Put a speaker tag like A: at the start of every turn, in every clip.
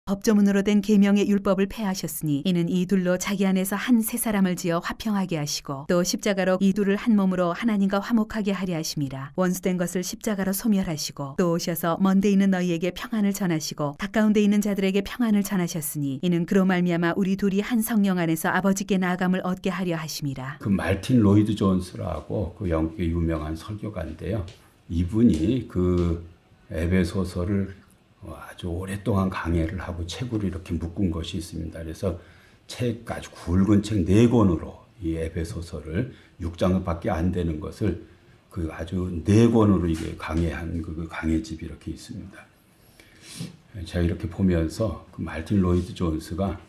A: 법조문으로 된 계명의 율법을 폐하셨으니 이는 이 둘로 자기 안에서 한 세 사람을 지어 화평하게 하시고 또 십자가로 이 둘을 한 몸으로 하나님과 화목하게 하려 하심이라. 원수된 것을 십자가로 소멸하시고 또 오셔서 먼데 있는 너희에게 평안을 전하시고 가까운데 있는 자들에게 평안을 전하셨으니 이는 그로 말미암아 우리 둘이 한 성령 안에서 아버지께 나아감을 얻게 하려 하심이라.
B: 그 말틴 로이드 존스라고 그 영국의 유명한 설교가인데요. 이분이 그 에베소서를 아주 오랫동안 강해를 하고 책으로 이렇게 묶은 것이 있습니다. 그래서 아주 굵은 책 4권으로 이 에베소서를 6장밖에 안 되는 것을 그 아주 4권으로 이게 강해한 그 강해집이 이렇게 있습니다. 제가 이렇게 보면서 그 말틴 로이드 존스가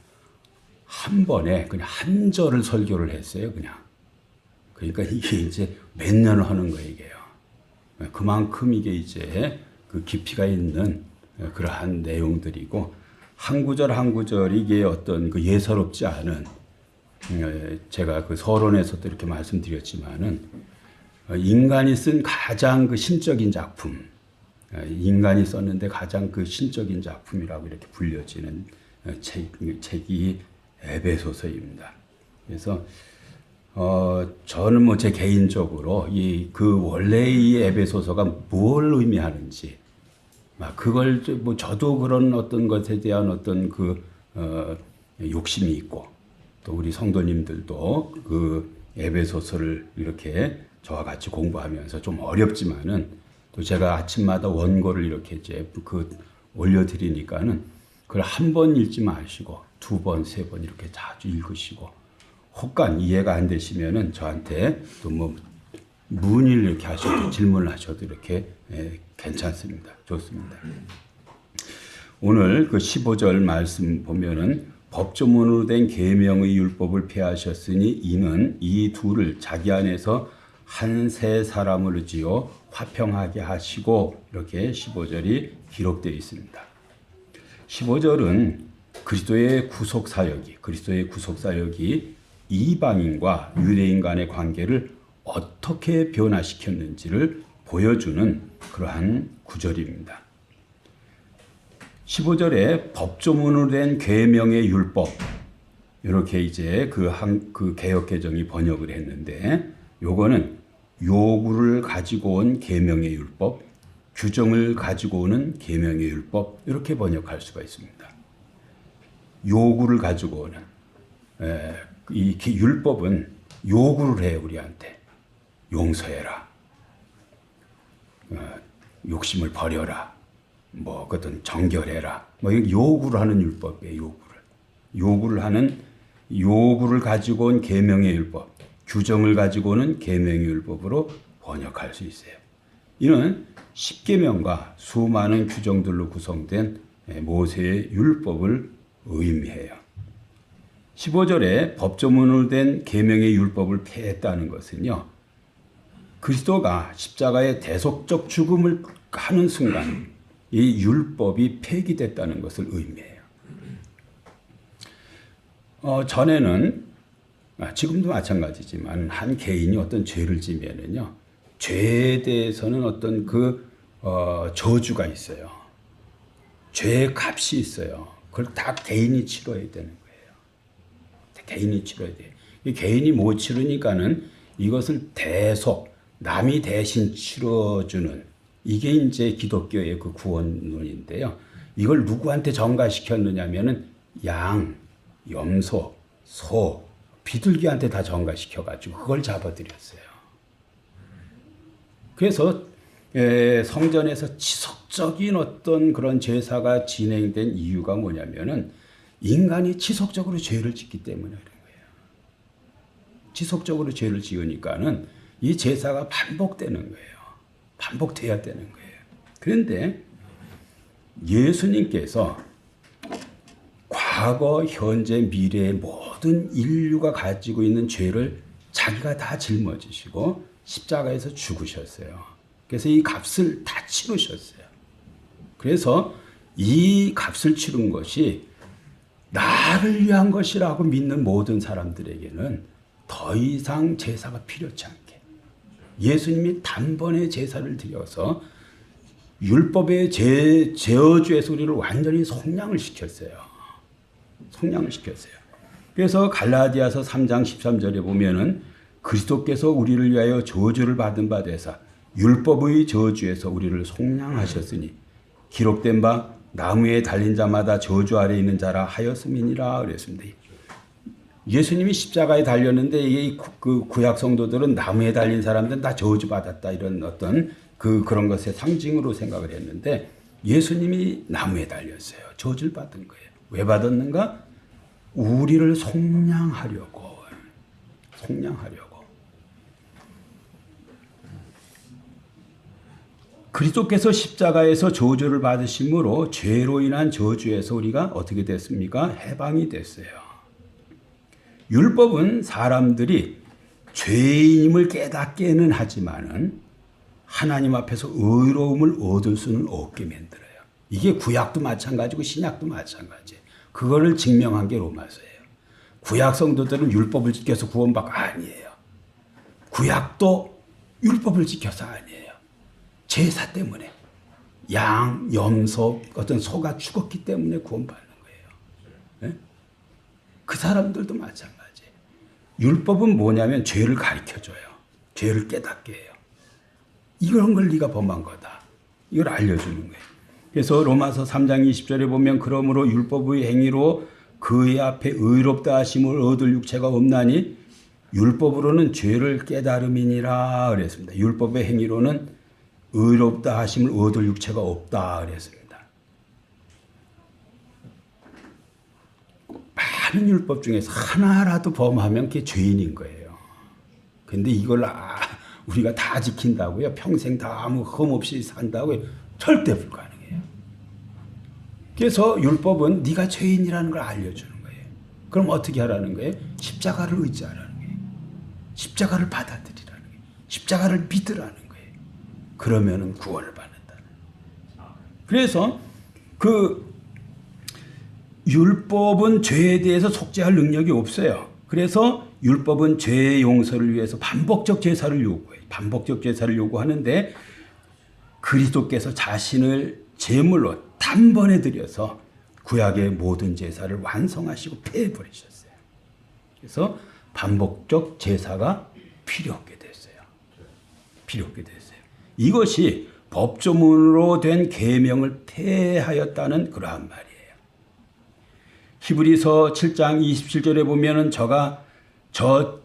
B: 한 번에 그냥 한 절을 설교를 했어요. 그러니까 이게 이제 몇 년을 하는 거예요, 이게요. 그만큼 이게 이제 그 깊이가 있는 그러한 내용들이고, 한 구절 한 구절 이게 어떤 그 예사롭지 않은, 제가 그 서론에서도 이렇게 말씀드렸지만은 인간이 쓴 가장 그 신적인 작품, 인간이 썼는데 가장 그 신적인 작품이라고 이렇게 불려지는 책이 에베소서입니다. 그래서 저는 뭐 제 개인적으로 그 원래 이 에베소서가 뭘 의미하는지, 그걸 뭐 저도 그런 어떤 것에 대한 어떤 욕심이 있고, 또 우리 성도님들도 그 에베소서를 이렇게 저와 같이 공부하면서 좀 어렵지만은 또 제가 아침마다 원고를 이렇게 이제 올려드리니까는 그걸 한 번 읽지 마시고 2번, 3번 이렇게 자주 읽으시고, 혹간 이해가 안 되시면은 저한테 또 뭐 문의를 이렇게 하셔도, 질문을 하셔도 이렇게 괜찮습니다. 좋습니다. 오늘 그 15절 말씀 보면은 법조문으로 된 계명의 율법을 폐하셨으니 이는 이 둘을 자기 안에서 한 세 사람을 지어 화평하게 하시고, 이렇게 15절이 기록되어 있습니다. 15절은 그리스도의 구속사역이 이방인과 유대인 간의 관계를 어떻게 변화시켰는지를 보여주는 그러한 구절입니다. 15절에 법조문으로 된 계명의 율법, 이렇게 이제 그 개역 개정이 번역을 했는데, 요거는 요구를 가지고 온 계명의 율법, 규정을 가지고 오는 계명의 율법, 이렇게 번역할 수가 있습니다. 요구를 가지고 오는, 이 율법은 요구를 해요, 우리한테. 용서해라, 욕심을 버려라, 뭐 그것은 정결해라, 뭐 요구를 하는 율법이에요. 요구를 가지고 온 계명의 율법, 규정을 가지고 오는 계명의 율법으로 번역할 수 있어요. 이는 십계명과 수많은 규정들로 구성된 모세의 율법을 의미해요. 15절에 법조문으로 된 계명의 율법을 폐했다는 것은요, 그리스도가 십자가의 대속적 죽음을 하는 순간 이 율법이 폐기됐다는 것을 의미해요. 전에는, 지금도 마찬가지지만, 한 개인이 어떤 죄를 지면은요, 죄에 대해서는 어떤 저주가 있어요. 죄의 값이 있어요. 그걸 다 개인이 치러야 되는 거예요. 개인이 치러야 돼요. 이 개인이 못 치르니까는 이것을 남이 대신 치러주는, 이게 이제 기독교의 그 구원론인데요. 이걸 누구한테 전가시켰느냐면은 양, 염소, 소, 비둘기한테 다 전가시켜가지고 그걸 잡아들였어요. 그래서 성전에서 지속적인 어떤 그런 제사가 진행된 이유가 뭐냐면은 인간이 지속적으로 죄를 짓기 때문에 그런 거예요. 지속적으로 죄를 지으니까는 이 제사가 반복되는 거예요. 반복돼야 되는 거예요. 그런데 예수님께서 과거, 현재, 미래의 모든 인류가 가지고 있는 죄를 자기가 다 짊어지시고 십자가에서 죽으셨어요. 그래서 이 값을 다 치르셨어요. 그래서 이 값을 치른 것이 나를 위한 것이라고 믿는 모든 사람들에게는 더 이상 제사가 필요치 않게, 예수님이 단번에 제사를 드려서 율법의 저주에서 우리를 완전히 속량을 시켰어요. 속량을 시켰어요. 그래서 갈라디아서 3장 13절에 보면은 그리스도께서 우리를 위하여 저주를 받은 바 되사 율법의 저주에서 우리를 속량하셨으니 기록된 바 나무에 달린 자마다 저주 아래 있는 자라 하였음이니라 그랬습니다. 예수님이 십자가에 달렸는데 이 구약 성도들은 나무에 달린 사람들은 다 저주 받았다 이런 어떤 그런 것의 상징으로 생각을 했는데 예수님이 나무에 달렸어요. 저주를 받은 거예요. 왜 받았는가? 우리를 속량하려고. 그리스도께서 십자가에서 저주를 받으심으로 죄로 인한 저주에서 우리가 어떻게 됐습니까? 해방이 됐어요. 율법은 사람들이 죄인임을 깨닫게는 하지만은 하나님 앞에서 의로움을 얻을 수는 없게 만들어요. 이게 구약도 마찬가지고 신약도 마찬가지예요. 그거를 증명한 게 로마서예요. 구약 성도들은 율법을 지켜서 구원받고 아니에요. 구약도 율법을 지켜서 아니에요. 제사 때문에 양, 염소, 어떤 소가 죽었기 때문에 구원받는 거예요. 네? 그 사람들도 마찬가지예요. 율법은 뭐냐면 죄를 가르쳐줘요. 죄를 깨닫게 해요. 이런 걸 네가 범한 거다. 이걸 알려주는 거예요. 그래서 로마서 3장 20절에 보면 그러므로 율법의 행위로 그의 앞에 의롭다 하심을 얻을 육체가 없나니 율법으로는 죄를 깨달음이니라 그랬습니다. 율법의 행위로는 의롭다 하심을 얻을 육체가 없다 그랬습니다. 많은 율법 중에서 하나라도 범하면 그게 죄인인 거예요. 근데 이걸 우리가 다 지킨다고요? 평생 다 아무 흠 없이 산다고요? 절대 불가능해요. 그래서 율법은 네가 죄인이라는 걸 알려주는 거예요. 그럼 어떻게 하라는 거예요? 십자가를 의지하라는 거예요. 십자가를 받아들이라는 거예요. 십자가를 믿으라는 거예요. 그러면은 구원을 받는다는 거예요. 그래서 율법은 죄에 대해서 속죄할 능력이 없어요. 그래서 율법은 죄의 용서를 위해서 반복적 제사를 요구해요. 반복적 제사를 요구하는데 그리스도께서 자신을 제물로 단번에 드려서 구약의 모든 제사를 완성하시고 폐해버리셨어요. 그래서 반복적 제사가 필요 없게 됐어요. 이것이 법조문으로 된 계명을 폐하였다는 그러한 말이에요. 히브리서 7장 27절에 보면은 저가 저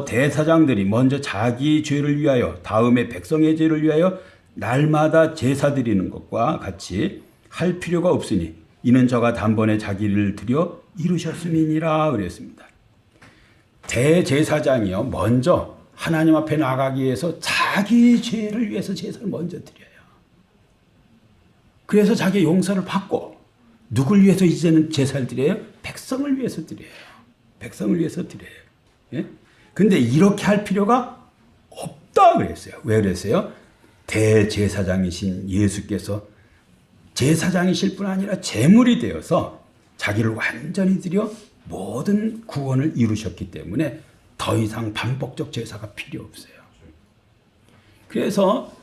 B: 대사장들이 먼저 자기 죄를 위하여 다음에 백성의 죄를 위하여 날마다 제사 드리는 것과 같이 할 필요가 없으니 이는 저가 단번에 자기를 드려 이루셨음이니라 그랬습니다. 대제사장이요 먼저 하나님 앞에 나가기 위해서 자기 죄를 위해서 제사를 먼저 드려요. 그래서 자기 용서를 받고 누굴 위해서 이제는 제사를 드려요? 백성을 위해서 드려요. 백성을 위해서 드려요. 예? 근데 이렇게 할 필요가 없다 그랬어요. 왜 그랬어요? 대제사장이신 예수께서 제사장이실 뿐 아니라 제물이 되어서 자기를 완전히 드려 모든 구원을 이루셨기 때문에 더 이상 반복적 제사가 필요 없어요. 그래서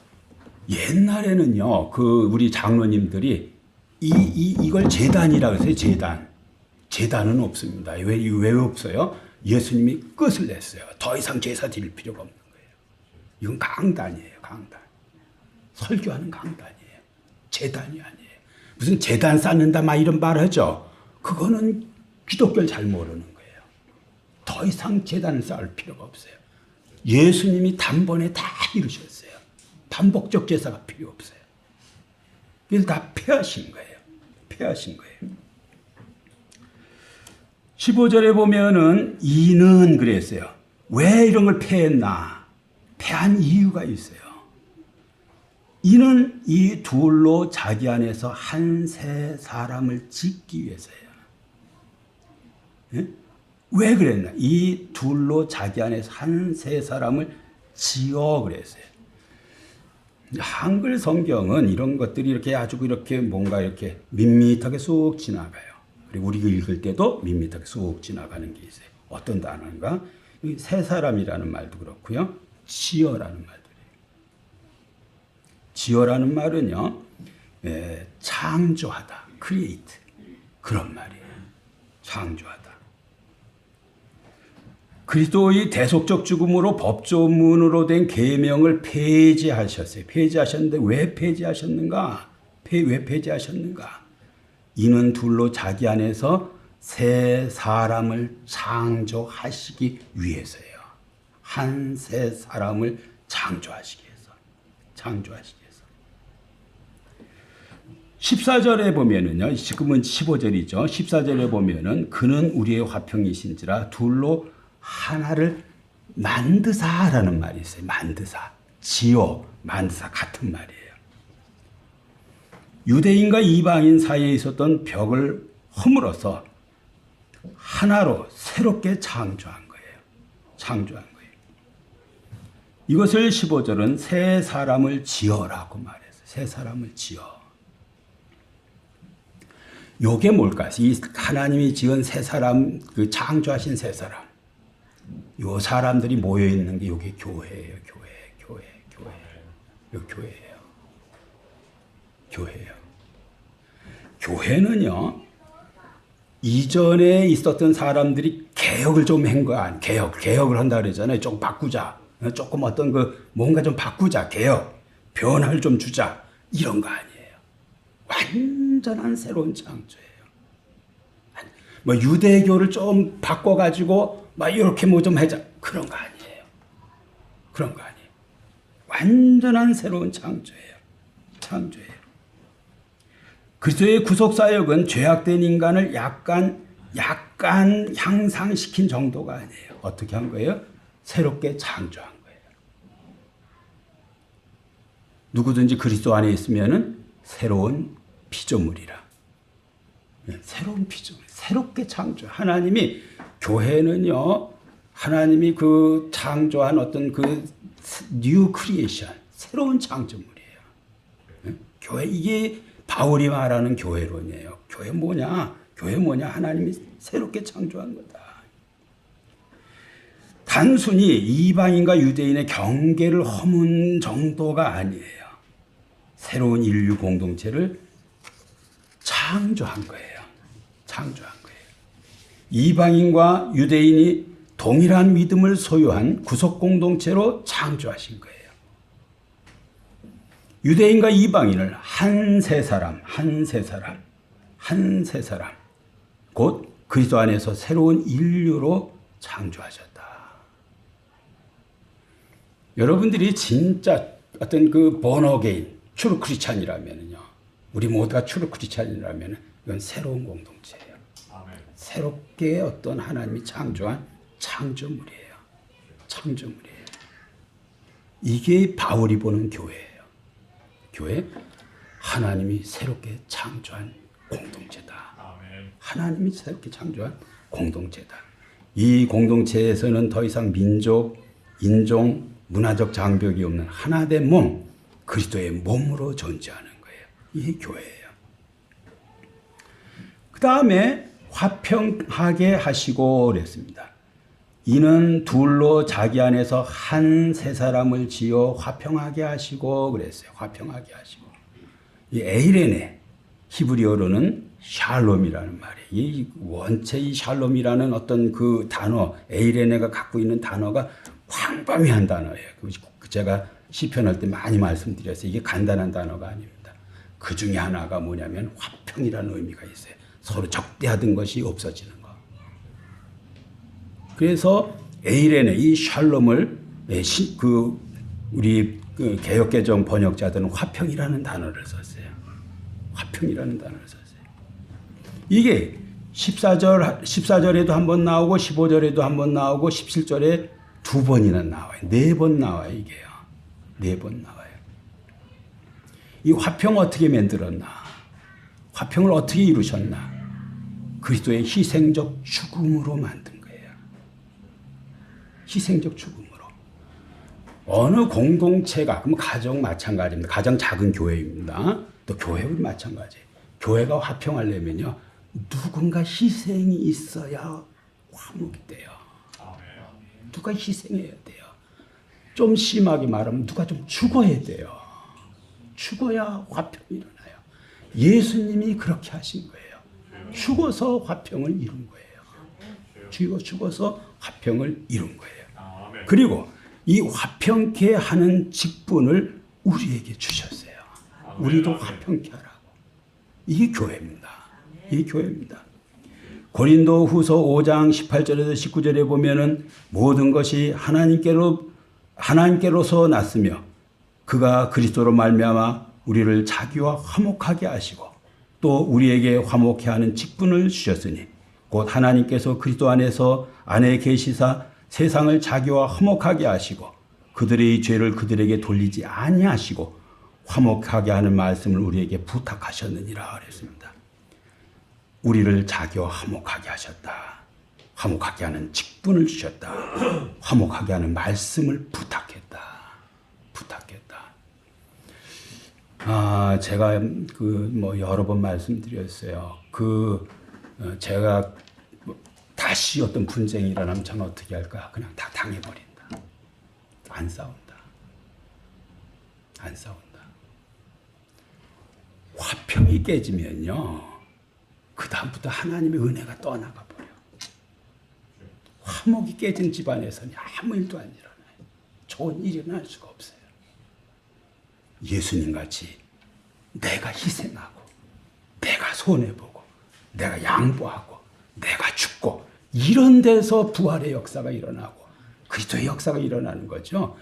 B: 옛날에는요, 우리 장로님들이 이걸 제단이라고 해서 제단은 없습니다. 왜 없어요? 예수님이 끝을 냈어요. 더 이상 제사 드릴 필요가 없는 거예요. 이건 강단이에요. 강단. 설교하는 강단이에요. 제단이 아니에요. 무슨 제단 쌓는다 막 이런 말 하죠. 그거는 기독교를 잘 모르는 거예요. 더 이상 제단을 쌓을 필요가 없어요. 예수님이 단번에 다 이루셨어요. 반복적 제사가 필요 없어요. 그래서 다 폐하신 거예요. 15절에 보면은 이는 그랬어요. 왜 이런 걸 폐했나? 폐한 이유가 있어요. 이는 이 둘로 자기 안에서 한 새 사람을 짓기 위해서예요. 예? 왜 그랬나? 이 둘로 자기 안에서 한 새 사람을 지어 그랬어요. 한글 성경은 이런 것들이 이렇게 아주 이렇게 뭔가 이렇게 밋밋하게 쑥 지나가요. 그리고 우리가 읽을 때도 밋밋하게 쑥 지나가는 게 있어요. 어떤 단어인가? 새 사람이라는 말도 그렇고요. 지어라는 말도 그래요. 지어라는 말은요, 창조하다, create 그런 말이에요. 창조하다. 그리스도의 대속적 죽음으로 법조문으로 된 계명을 폐지하셨어요. 폐지하셨는데 왜 폐지하셨는가? 왜 폐지하셨는가? 이는 둘로 자기 안에서 새 사람을 창조하시기 위해서예요. 한 새 사람을 창조하시기 위해서. 14절에 보면은요, 지금은 15절이죠. 14절에 보면은 그는 우리의 화평이신지라 둘로 하나를 만드사라는 말이 있어요. 만드사. 지어, 만드사 같은 말이에요. 유대인과 이방인 사이에 있었던 벽을 허물어서 하나로 새롭게 창조한 거예요. 이것을 15절은 새 사람을 지어라고 말했어요. 새 사람을 지어. 요게 뭘까? 이 하나님이 지은 새 사람, 그 창조하신 새 사람. 요 사람들이 모여 있는 게 요게 교회예요. 요 교회예요. 교회는요, 이전에 있었던 사람들이 개혁을 좀 한 거 아니에요. 개혁을 한다 그러잖아요. 조금 바꾸자. 조금 어떤 뭔가 좀 바꾸자. 개혁. 변화를 좀 주자. 이런 거 아니에요. 완전한 새로운 창조예요. 뭐 유대교를 좀 바꿔가지고 막 이렇게 뭐 좀 하자. 그런 거 아니에요. 완전한 새로운 창조예요. 그리스도의 구속사역은 죄악된 인간을 약간 향상시킨 정도가 아니에요. 어떻게 한 거예요? 새롭게 창조한 거예요. 누구든지 그리스도 안에 있으면은 새로운 피조물이라. 새로운 피조물, 새롭게 창조. 하나님이 교회는요, 하나님이 그 창조한 어떤 그 뉴 크리에이션, 새로운 창조물이에요. 교회, 이게 바울이 말하는 교회론이에요. 교회 뭐냐? 하나님이 새롭게 창조한 거다. 단순히 이방인과 유대인의 경계를 허문 정도가 아니에요. 새로운 인류 공동체를 창조한 거예요. 이방인과 유대인이 동일한 믿음을 소유한 구속 공동체로 창조하신 거예요. 유대인과 이방인을 한 세 사람, 곧 그리스도 안에서 새로운 인류로 창조하셨다. 여러분들이 진짜 어떤 그 번어게인, 트루 크리스찬이라면요, 우리 모두가 트루 크리스찬이라면 이건 새로운 공동체예요. 아멘. 새롭게 어떤 하나님이 창조한 창조물이에요. 이게 바울이 보는 교회예요. 교회, 하나님이 새롭게 창조한 공동체다. 아멘. 하나님이 새롭게 창조한 공동체다. 이 공동체에서는 더 이상 민족, 인종, 문화적 장벽이 없는 하나된 몸, 그리스도의 몸으로 존재하는 거예요. 이게 교회예요. 그 다음에 화평하게 하시고 그랬습니다. 이는 둘로 자기 안에서 한 세 사람을 지어 화평하게 하시고 그랬어요. 화평하게 하시고. 이 에이레네, 히브리어로는 샬롬이라는 말이에요. 이 원체 이 샬롬이라는 어떤 그 단어, 에이레네가 갖고 있는 단어가 광범위한 단어예요. 제가 시편할 때 많이 말씀드렸어요. 이게 간단한 단어가 아닙니다. 그 중에 하나가 뭐냐면 화평이라는 의미가 있어요. 서로 적대하던 것이 없어지는 거. 그래서 에이레네, 이 샬롬을 우리 개역개정 번역자들은 화평이라는 단어를 썼어요. 이게 14절에도 한 번 나오고 15절에도 한 번 나오고 17절에 두 번이나 나와요. 4번 나와요, 이게요. 4번 나와요. 이 화평 어떻게 만들었나? 화평을 어떻게 이루셨나? 그리스도의 희생적 죽음으로 만든 거예요. 희생적 죽음으로. 어느 공동체가, 그럼 가정 마찬가지입니다. 가장 작은 교회입니다. 또 교회도 마찬가지예요. 교회가 화평하려면요, 누군가 희생이 있어야 화목이 돼요. 누가 희생해야 돼요. 좀 심하게 말하면 누가 좀 죽어야 돼요. 죽어야 화평이 일어나요. 예수님이 그렇게 하신 거예요. 죽어서 화평을 이룬 거예요. 죽어서 화평을 이룬 거예요. 그리고 이 화평케 하는 직분을 우리에게 주셨어요. 우리도 화평케 하라고. 이게 교회입니다. 이게 교회입니다. 고린도 후서 5장 18절에서 19절에 보면은 모든 것이 하나님께로서 났으며 그가 그리스도로 말미암아 우리를 자기와 화목하게 하시고 또 우리에게 화목케 하는 직분을 주셨으니 곧 하나님께서 그리스도 안에 계시사 세상을 자기와 화목하게 하시고 그들의 죄를 그들에게 돌리지 아니하시고 화목하게 하는 말씀을 우리에게 부탁하셨느니라 그랬습니다. 우리를 자기와 화목하게 하셨다. 화목하게 하는 직분을 주셨다. 화목하게 하는 말씀을 부탁했다. 제가 여러 번 말씀드렸어요. 제가 다시 어떤 분쟁이 일어나면 저는 어떻게 할까? 그냥 다 당해버린다. 안 싸운다. 화평이 깨지면요. 그 다음부터 하나님의 은혜가 떠나가 버려. 화목이 깨진 집안에서는 아무 일도 안 일어나요. 좋은 일이 일어날 수가 없어요. 예수님같이 내가 희생하고 내가 손해보고 내가 양보하고 내가 죽고 이런 데서 부활의 역사가 일어나고 그리스도의 역사가 일어나는 거죠.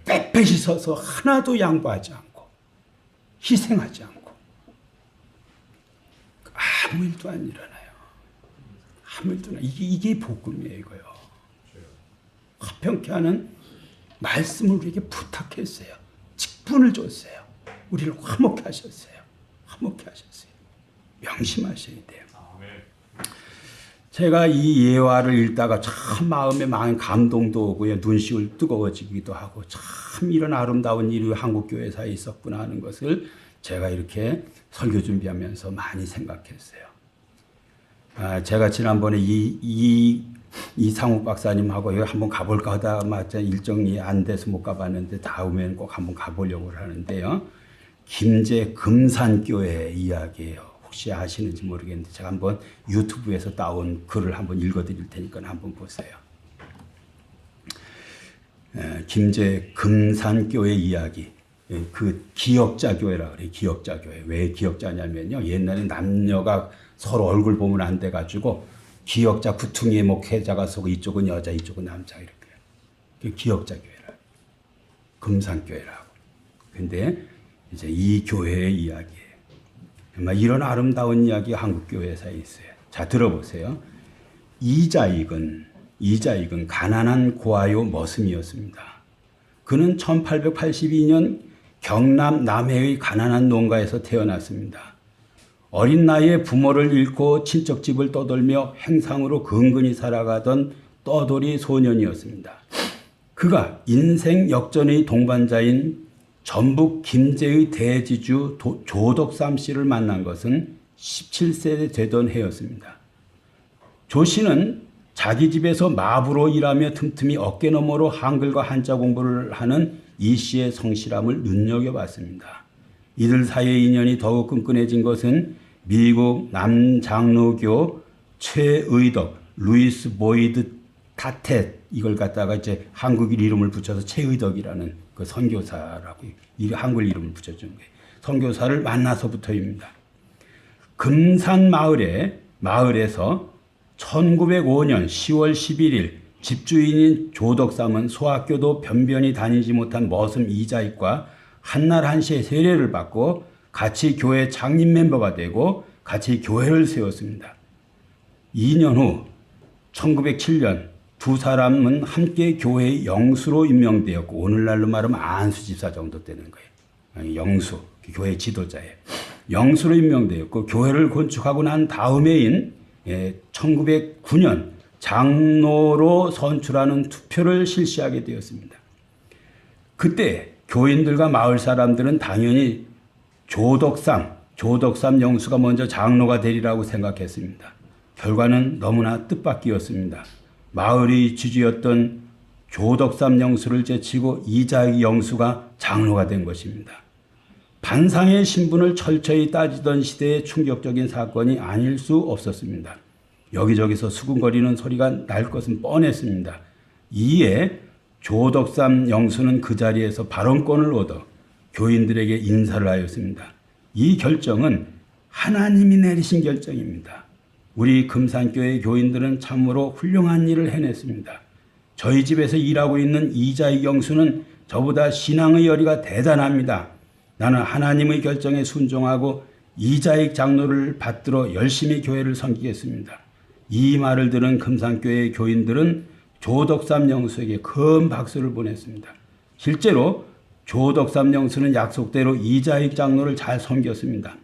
B: 빽빽이 서서 하나도 양보하지 않고 희생하지 않고 아무 일도 안 일어나요. 아무 일도 안 일어나요. 이게 복음이에요. 이거요. 화평케 하는 말씀을 우리에게 부탁했어요. 직분을 줬어요. 우리를 화목케 하셨어요. 명심하셔야 돼요. 제가 이 예화를 읽다가 참 마음에 많은 감동도 오고요. 눈시울 뜨거워지기도 하고 참 이런 아름다운 일이 한국교회사에 있었구나 하는 것을 제가 이렇게 설교 준비하면서 많이 생각했어요. 제가 지난번에 이상욱 박사님하고 여기 한번 가볼까 하다가 일정이 안 돼서 못 가봤는데 다음에는 꼭 한번 가보려고 하는데요. 김제 금산교회 이야기예요. 혹시 아시는지 모르겠는데 제가 한번 유튜브에서 따온 글을 한번 읽어드릴 테니까 한번 보세요. 김제 금산교회 이야기. 그 기역자교회라 그래요. 기역자교회. 왜 기역자냐면요. 옛날에 남녀가 서로 얼굴 보면 안 돼가지고 기역자 구퉁이에 목회자가 서고 이쪽은 여자 이쪽은 남자 이렇게. 그 기역자교회라. 금산교회라고. 근데 이제 이 교회의 이야기예요. 이런 아름다운 이야기가 한국교회사에 있어요. 자, 들어보세요. 이자익은 가난한 고아요 머슴이었습니다. 그는 1882년 경남 남해의 가난한 농가에서 태어났습니다. 어린 나이에 부모를 잃고 친척집을 떠돌며 행상으로 근근히 살아가던 떠돌이 소년이었습니다. 그가 인생 역전의 동반자인 전북 김제의 대지주 조덕삼 씨를 만난 것은 17세 되던 해였습니다. 조 씨는 자기 집에서 마부로 일하며 틈틈이 어깨너머로 한글과 한자 공부를 하는 이 씨의 성실함을 눈여겨봤습니다. 이들 사이의 인연이 더욱 끈끈해진 것은 미국 남장로교 최의덕, 루이스 보이드 타텟 이걸 갖다가 이제 한국인 이름을 붙여서 최의덕이라는 그 선교사라고 이 한글 이름을 붙여준 거예요. 선교사를 만나서부터입니다. 금산 마을에서 1905년 10월 11일 집주인인 조덕삼은 소학교도 변변히 다니지 못한 머슴 이자익과 한날 한시에 세례를 받고 같이 교회 장님 멤버가 되고 같이 교회를 세웠습니다. 2년 후 1907년 두 사람은 함께 교회의 영수로 임명되었고 오늘날로 말하면 안수 집사 정도 되는 거예요. 영수, 교회 지도자예요. 영수로 임명되었고 교회를 건축하고 난 다음해인 1909년 장로로 선출하는 투표를 실시하게 되었습니다. 그때 교인들과 마을 사람들은 당연히 조덕삼 영수가 먼저 장로가 되리라고 생각했습니다. 결과는 너무나 뜻밖이었습니다. 마을의 지주였던 조덕삼 영수를 제치고 이자익 영수가 장로가 된 것입니다. 반상의 신분을 철저히 따지던 시대의 충격적인 사건이 아닐 수 없었습니다. 여기저기서 수군거리는 소리가 날 것은 뻔했습니다. 이에 조덕삼 영수는 그 자리에서 발언권을 얻어 교인들에게 인사를 하였습니다. 이 결정은 하나님이 내리신 결정입니다. 우리 금산교회 교인들은 참으로 훌륭한 일을 해냈습니다. 저희 집에서 일하고 있는 이자익 영수는 저보다 신앙의 열의가 대단합니다. 나는 하나님의 결정에 순종하고 이자익 장로를 받들어 열심히 교회를 섬기겠습니다. 이 말을 들은 금산교회 교인들은 조덕삼 영수에게 큰 박수를 보냈습니다. 실제로 조덕삼 영수는 약속대로 이자익 장로를 잘 섬겼습니다.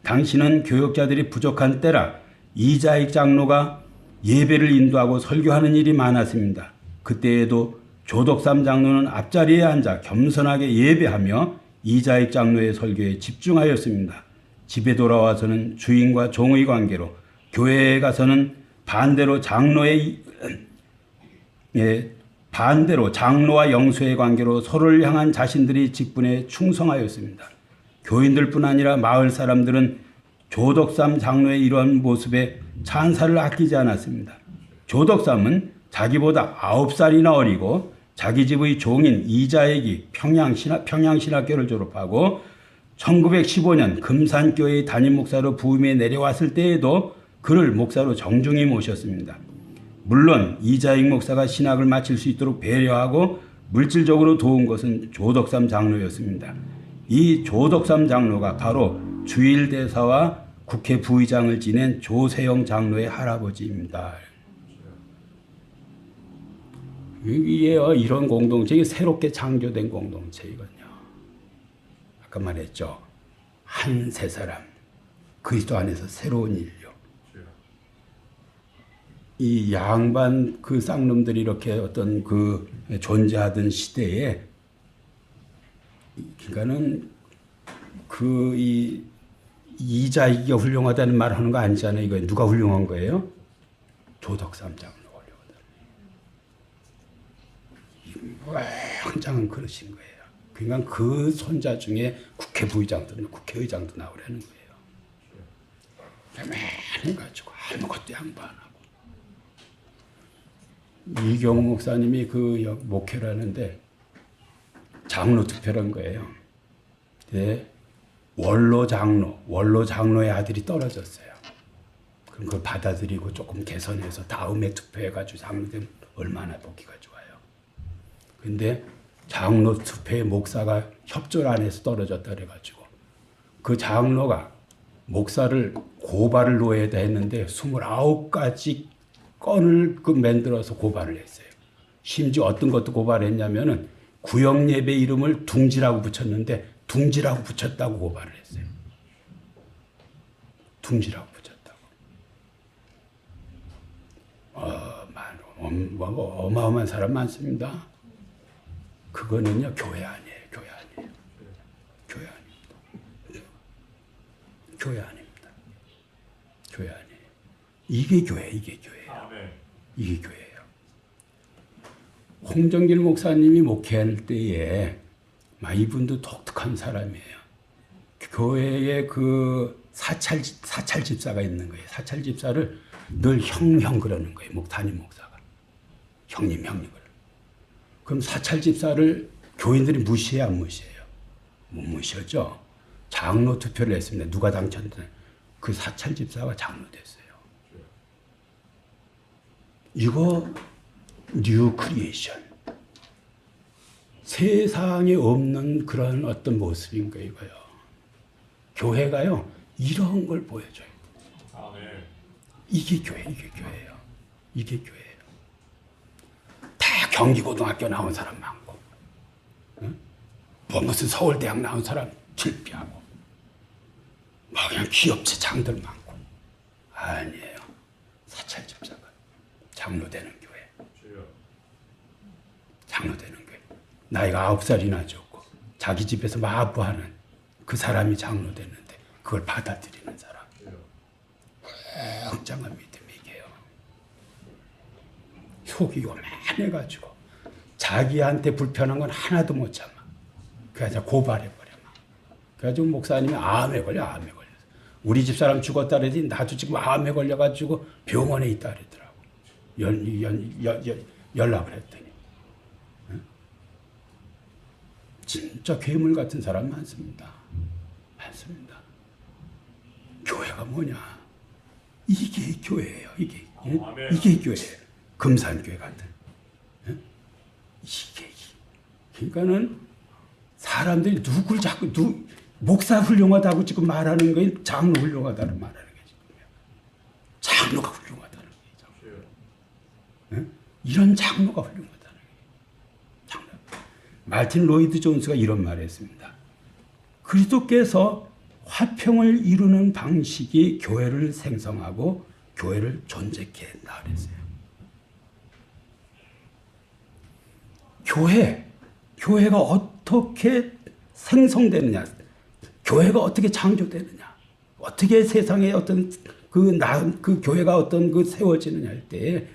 B: 당시는 교역자들이 부족한 때라 이자익 장로가 예배를 인도하고 설교하는 일이 많았습니다. 그때에도 조덕삼 장로는 앞자리에 앉아 겸손하게 예배하며 이자익 장로의 설교에 집중하였습니다. 집에 돌아와서는 주인과 종의 관계로, 교회에 가서는 반대로 장로와 영수의 관계로 서로를 향한 자신들의 직분에 충성하였습니다. 교인들뿐 아니라 마을 사람들은 조덕삼 장로의 이러한 모습에 찬사를 아끼지 않았습니다. 조덕삼은 자기보다 9살이나 어리고 자기 집의 종인 이자익이 평양신학교를 졸업하고 1915년 금산교회의 담임 목사로 부임에 내려왔을 때에도 그를 목사로 정중히 모셨습니다. 물론 이자익 목사가 신학을 마칠 수 있도록 배려하고 물질적으로 도운 것은 조덕삼 장로였습니다. 이 조덕삼 장로가 바로 주일대사와 국회 부의장을 지낸 조세영 장로의 할아버지입니다. 이게 이런 공동체가 새롭게 창조된 공동체이거든요. 아까 말했죠. 한 세 사람, 그리스도 안에서 새로운 인류. 이 양반 그 쌍놈들이 이렇게 어떤 그 존재하던 시대에, 그러니까는 그 이자익이 훌륭하다는 말 하는 거 아니잖아요. 이거 누가 훌륭한 거예요? 조덕삼 장로가 훌륭하다. 왕장은 그러신 거예요. 그러니까 그 손자 중에 국회 부의장도, 국회의장도 나오라는 거예요. 매일 가지고 아무것도 양보 안 하고. 이경우 목사님이 그 목회를 하는데 장로 투표란 거예요. 네. 원로 장로의 아들이 떨어졌어요. 그럼 그걸 받아들이고 조금 개선해서 다음에 투표해가지고 장로되면 얼마나 보기가 좋아요. 근데 장로 투표에 목사가 협조를 안 해서 떨어졌다 그래가지고 그 장로가 목사를 고발을 노예에다 했는데 29가지 건을 만들어서 고발을 했어요. 심지어 어떤 것도 고발했냐면은 구역예배 이름을 둥지라고 붙였는데 둥지라고 붙였다고 고발을 했어요. 둥지라고 붙였다고. 어마어마한 사람 많습니다. 그거는요, 교회 아니에요. 교회 아닙니다. 교회 아니에요. 이게 교회예요. 이게 교회예요. 홍정길 목사님이 목회할 때에 이분도 독특한 사람이에요. 교회에 그 사찰 집사가 있는 거예요. 사찰 집사를 늘 형 그러는 거예요. 담임 목사가. 형님 그러는. 그럼 사찰 집사를 교인들이 무시해요, 안 무시해요? 못 무시하죠. 장로 투표를 했습니다. 누가 당첨되나? 그 사찰 집사가 장로 됐어요. 이거 뉴 크리에이션. 세상에 없는 그런 어떤 모습인 거예요, 이거요. 교회가요, 이런 걸 보여줘요. 이게 교회예요. 이게 교회예요. 다 경기고등학교 나온 사람 많고, 무슨 서울대학 나온 사람 실패하고, 그냥 기업체 장들 많고. 아니에요. 사찰 집사가 장로 되는 교회. 장로 되는 교회. 나이가 9살이나 적고 자기 집에서 마부하는 그 사람이 장로 됐는데 그걸 받아들이는 사람. 굉장한 믿음이게요. 속이 요만해가지고 자기한테 불편한 건 하나도 못 참아. 그래서 고발해버려. 그래가지고 목사님이 암에 걸렸어. 우리 집사람 죽었다 그러더니 나도 지금 암에 걸려가지고 병원에 있다 그러더라고. 연락을 했더니. 진짜 괴물 같은 사람 많습니다. 많습니다. 교회가 뭐냐? 이게 교회예요. 이게 교회예요. 금산교회 같은. 이게 그러니까는 사람들이 누굴 자꾸 목사 훌륭하다고 지금 말하는 거에 장로 훌륭하다는 말하는 게 지금요. 장로가 훌륭하다는 거죠. 이런 장로가 훌륭하다는 거예요. 장로. 마틴 로이드 존스가 이런 말을 했습니다. 그리스도께서 화평을 이루는 방식이 교회를 생성하고 교회를 존재케 한다 그랬어요. 교회가 어떻게 생성되느냐, 교회가 어떻게 창조되느냐, 어떻게 세상에 어떤 그 교회가 어떤 그 세워지느냐 할 때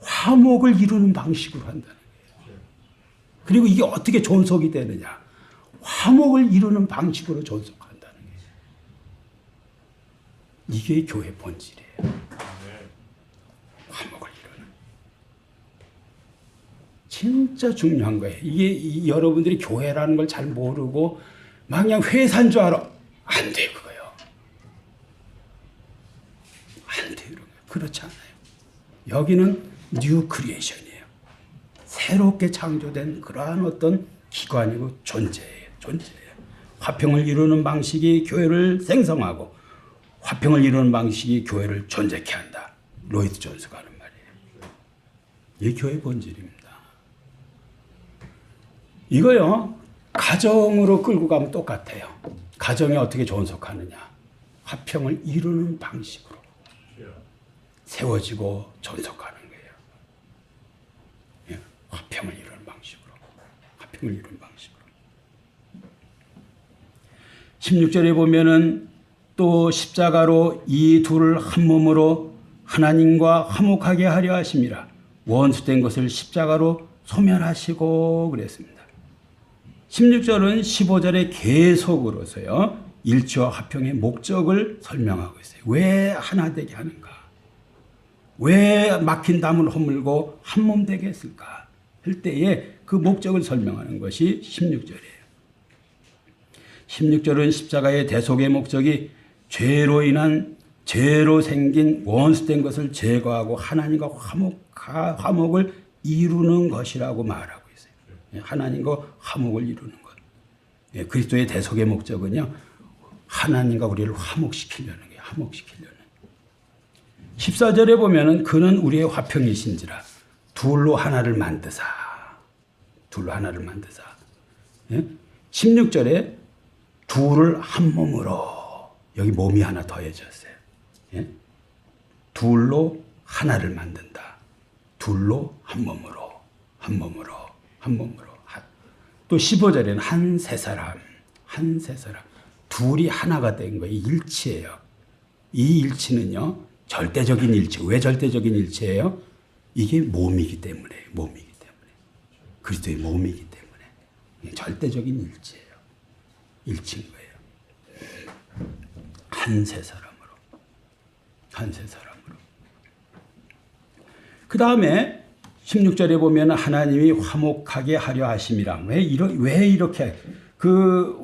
B: 화목을 이루는 방식으로 한다는 거예요. 그리고 이게 어떻게 존속이 되느냐, 화목을 이루는 방식으로 존속한다는 거예요. 이게 교회 본질이에요. 화목을 이루는. 진짜 중요한 거예요. 이게 여러분들이 교회라는 걸 잘 모르고 막 그냥 회사인 줄 알아. 안 돼, 그거요. 안 돼요. 그렇지 않아요. 여기는 뉴 크리에이션이에요. 새롭게 창조된 그러한 어떤 기관이고 존재예요. 화평을 이루는 방식이 교회를 생성하고 화평을 이루는 방식이 교회를 존재케 한다. 로이드 존스가 하는 말이에요. 이게 교회 본질입니다. 이거요, 가정으로 끌고 가면 똑같아요. 가정이 어떻게 존속하느냐. 화평을 이루는 방식으로 세워지고 존속하는 거예요. 예, 화평을 이루는 방식으로. 화평을 이루는 방식으로. 16절에 보면은 또 십자가로 이 둘을 한 몸으로 하나님과 화목하게 하려 하심이라. 원수된 것을 십자가로 소멸하시고 그랬습니다. 16절은 15절에 계속으로서요, 일치와 화평의 목적을 설명하고 있어요. 왜 하나 되게 하는가? 왜 막힌 담을 허물고 한 몸 되게 했을까? 할 때에 그 목적을 설명하는 것이 16절이에요. 16절은 십자가의 대속의 목적이 죄로 생긴 원수된 것을 제거하고 하나님과 화목을 이루는 것이라고 말하고 있어요. 하나님과 화목을 이루는 것. 그리스도의 대속의 목적은요, 하나님과 우리를 화목시키려는 거예요. 화목시키려는. 14절에 보면은 그는 우리의 화평이신지라 둘로 하나를 만드사. 16절에 둘을 한 몸으로, 여기 몸이 하나 더해졌어요. 둘로 하나를 만든다. 둘로 한 몸으로. 또 15절에는 한 세 사람. 둘이 하나가 된 거예요. 일치예요. 이 일치는요, 절대적인 일치. 왜 절대적인 일치예요? 이게 몸이기 때문에. 그리스도의 몸이기 때문에. 절대적인 일치예요. 일치인 거예요. 한 세 사람으로. 그 다음에 16절에 보면 하나님이 화목하게 하려 하심이라. 왜 이렇게 그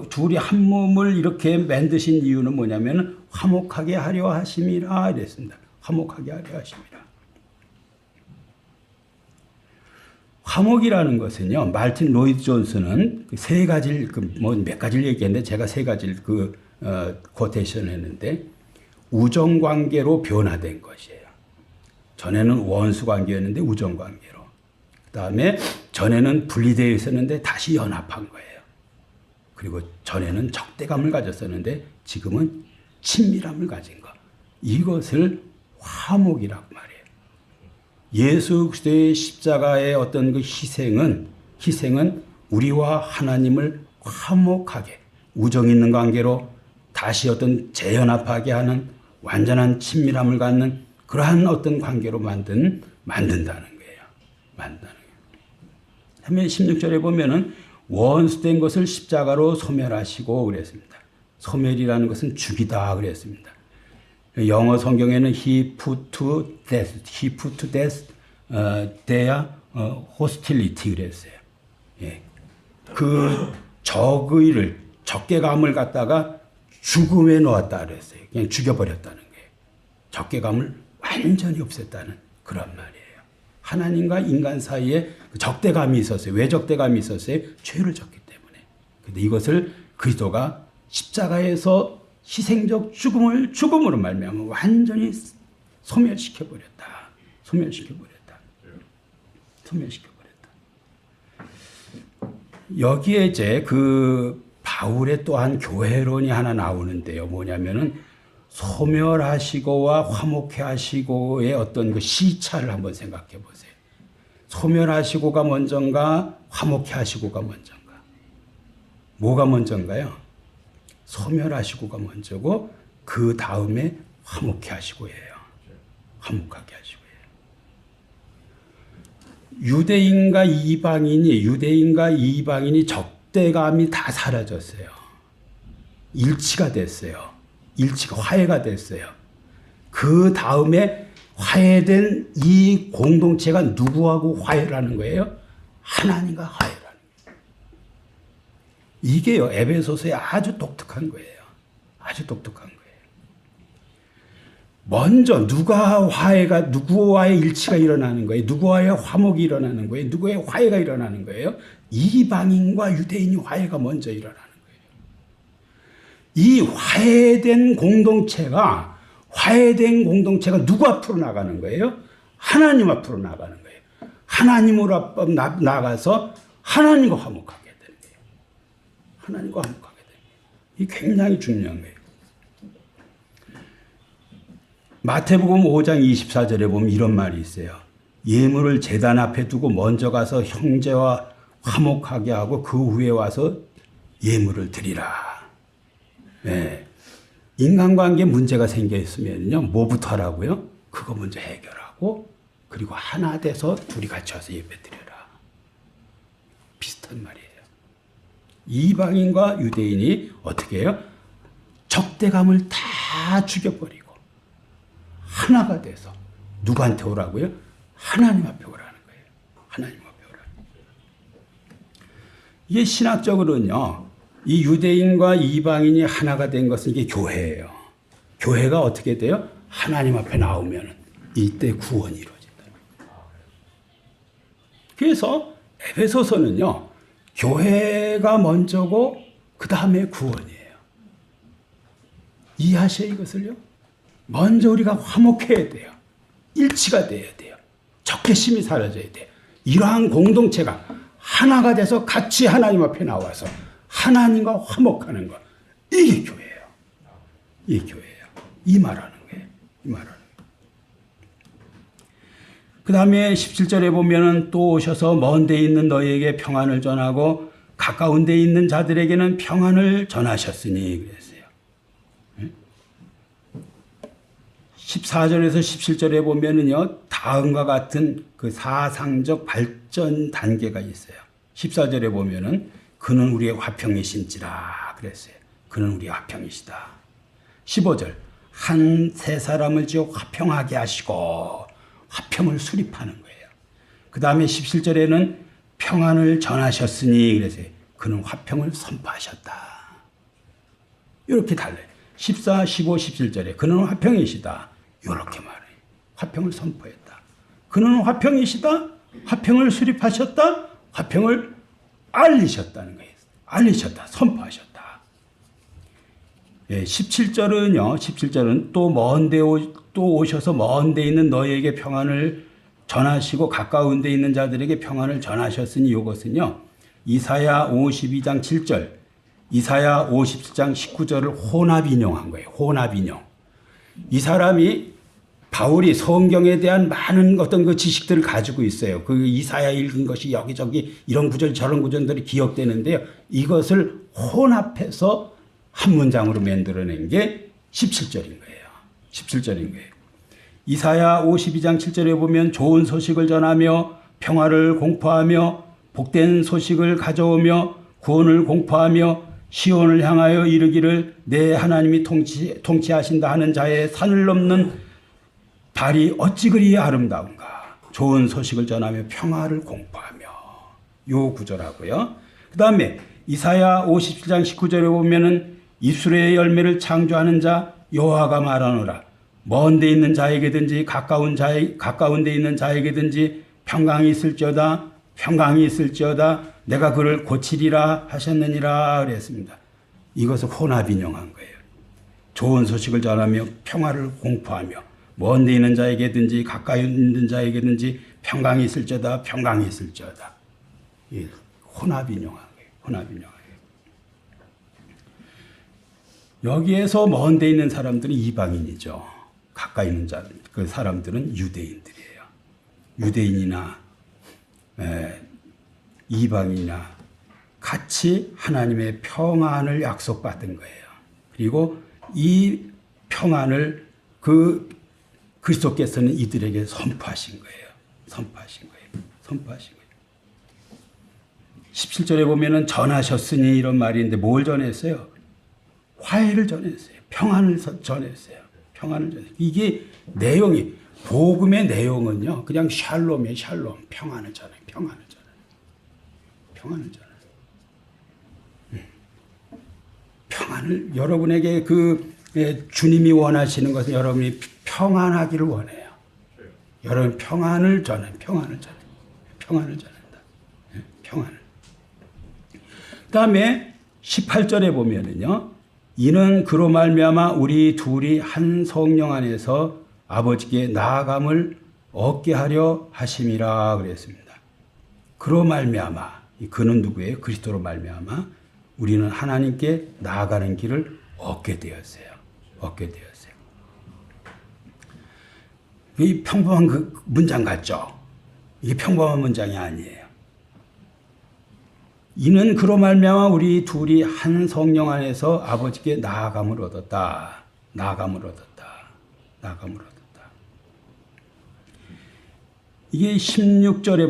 B: 둘이 한 몸을 이렇게 만드신 이유는 뭐냐면 화목하게 하려 하심이라 이랬습니다. 화목하게 하려 하심이라. 화목이라는 것은요, 마틴 로이드 존스는 세 가지를 몇 가지를 얘기했는데 제가 세 가지를 코테이션 했는데, 우정 관계로 변화된 것이에요. 전에는 원수 관계였는데 우정 관계로. 그다음에 전에는 분리되어 있었는데 다시 연합한 거예요. 그리고 전에는 적대감을 가졌었는데 지금은 친밀함을 가진 것. 이것을 화목이라고 말해요. 예수 그리스도의 십자가의 어떤 그 희생은 우리와 하나님을 화목하게, 우정 있는 관계로 다시 어떤 재연합하게 하는 완전한 친밀함을 갖는 그러한 어떤 관계로 만든다는 거예요. 그다음에 16절에 보면은 원수된 것을 십자가로 소멸하시고 그랬습니다. 소멸이라는 것은 죽이다 그랬습니다. 영어 성경에는 he put to death their hostility 그랬어요. 예. 그 적의를 적개감을 갖다가 죽음에 놓았다 그랬어요. 그냥 죽여버렸다는 거예요. 적개감을 완전히 없앴다는 그런 말이에요. 하나님과 인간 사이에 그 적대감이 있었어요. 왜 적대감이 있었어요? 죄를 졌기 때문에. 근데 이것을 그리스도가 십자가에서 희생적 죽음으로 말미암아 완전히 소멸시켜버렸다. 여기에 이제 그 바울의 또한 교회론이 하나 나오는데요. 뭐냐면은 소멸하시고와 화목해 하시고의 어떤 그 시차를 한번 생각해 보세요. 소멸하시고가 먼저인가 화목해 하시고가 먼저인가? 뭐가 먼저인가요? 소멸하시고가 먼저고 그 다음에 화목해 하시고예요. 화목하게 하시고예요. 유대인과 이방인이 적대감이 다 사라졌어요. 일치가 됐어요. 화해가 됐어요. 그 다음에 화해된 이 공동체가 누구하고 화해를 하는 거예요? 하나님과 화해를 하는 거예요. 이게요, 에베소서의 아주 독특한 거예요. 아주 독특한 거예요. 먼저 누구와의 일치가 일어나는 거예요? 누구와의 화목이 일어나는 거예요? 누구의 화해가 일어나는 거예요? 이방인과 유대인이 화해가 먼저 일어나는 거예요. 이 화해된 공동체가 누구 앞으로 나가는 거예요? 하나님 앞으로 나가는 거예요. 하나님으로 나가서 하나님과 화목하게 되는 거예요. 하나님과 화목하게 되는 거예요. 이게 굉장히 중요한 거예요. 마태복음 5장 24절에 보면 이런 말이 있어요. 예물을 제단 앞에 두고 먼저 가서 형제와 화목하게 하고 그 후에 와서 예물을 드리라. 네. 인간관계에 문제가 생겨 있으면요, 뭐부터 하라고요? 그거 먼저 해결하고, 그리고 하나 돼서 둘이 같이 와서 예배 드려라. 비슷한 말이에요. 이방인과 유대인이 어떻게 해요? 적대감을 다 죽여버리고, 하나가 돼서 누구한테 오라고요? 하나님 앞에 오라는 거예요. 하나님 앞에 오라는 거예요. 이게 신학적으로는요, 이 유대인과 이방인이 하나가 된 것은 이게 교회예요. 교회가 어떻게 돼요? 하나님 앞에 나오면 이때 구원이 이루어진다. 그래서 에베소서는요, 교회가 먼저고 그 다음에 구원이에요. 이해하셔요, 이것을요? 먼저 우리가 화목해야 돼요. 일치가 돼야 돼요. 적개심이 사라져야 돼요. 이러한 공동체가 하나가 돼서 같이 하나님 앞에 나와서 하나님과 화목하는 것. 이게 교회예요. 이게 교회예요. 이 말하는 거예요. 이 말하는 거예요. 그 다음에 17절에 보면은 또 오셔서 먼 데 있는 너희에게 평안을 전하고 가까운 데 있는 자들에게는 평안을 전하셨으니 그랬어요. 14절에서 17절에 보면은요, 다음과 같은 그 사상적 발전 단계가 있어요. 14절에 보면은 그는 우리의 화평이신지라 그랬어요. 그는 우리의 화평이시다. 15절 한 세 사람을 지어 화평하게 하시고 화평을 수립하는 거예요. 그 다음에 17절에는 평안을 전하셨으니 그랬어요. 그는 화평을 선포하셨다. 이렇게 달라요. 14, 15, 17절에 그는 화평이시다. 이렇게 말해요. 화평을 선포했다. 그는 화평이시다. 화평을 수립하셨다. 화평을 알리셨다는 거예요. 알리셨다. 선포하셨다. 예, 17절은 또 오셔서 먼 데 있는 너희에게 평안을 전하시고 가까운 데 있는 자들에게 평안을 전하셨으니 이것은요. 이사야 52장 7절, 이사야 57장 19절을 혼합 인용한 거예요. 혼합 인용. 이 사람이 바울이 성경에 대한 많은 어떤 그 지식들을 가지고 있어요. 그 이사야 읽은 것이 여기저기 이런 구절 저런 구절들이 기억되는데요. 이것을 혼합해서 한 문장으로 만들어낸 게 17절인 거예요. 17절인 거예요. 이사야 52장 7절에 보면 좋은 소식을 전하며 평화를 공포하며 복된 소식을 가져오며 구원을 공포하며 시온을 향하여 이르기를 내 하나님이 통치하신다 하는 자의 산을 넘는 발이 어찌 그리 아름다운가. 좋은 소식을 전하며 평화를 공포하며. 요 구절하고요. 그 다음에 이사야 57장 19절에 보면은 입술의 열매를 창조하는 자 여호와가 말하노라. 먼 데 있는 자에게든지 가까운 데 있는 자에게든지 평강이 있을지어다. 내가 그를 고치리라 하셨느니라 그랬습니다. 이것을 혼합인용한 거예요. 좋은 소식을 전하며 평화를 공포하며 먼 데 있는 자에게든지 가까이 있는 자에게든지 평강이 있을지어다. 이 혼합인용한 거예요. 혼합인용한 거예요. 여기에서 먼 데 있는 사람들은 이방인이죠. 가까이 있는 그 사람들은 유대인들이에요. 유대인이나 이방인이나 같이 하나님의 평안을 약속받은 거예요. 그리고 이 평안을 그리스도께서는 이들에게 선포하신 거예요. 17절에 보면은 전하셨으니 이런 말인데 뭘 전했어요? 화해를 전했어요. 평안을 전했어요. 이게 내용이 복음의 내용은요. 그냥 샬롬이에요. 샬롬. 평안을 전해요. 평안을 여러분에게 주님이 원하시는 것은 여러분이 평안하기를 원해요. 여러분 평안을 전한다. 평안을. 그다음에 18절에 보면은요. 이는 그로 말미암아 우리 둘이 한 성령 안에서 아버지께 나아감을 얻게 하려 하심이라 그랬습니다. 그로 말미암아, 그는 누구예요? 그리스도로 말미암아 우리는 하나님께 나아가는 길을 얻게 되었어요. 이 평범한 그 문장 같죠? 이게 평범한 문장이 아니에요. 이는 그로 말미암아 우리 둘이 한 성령 안에서 아버지께 나아감을 얻었다. 이게 16절에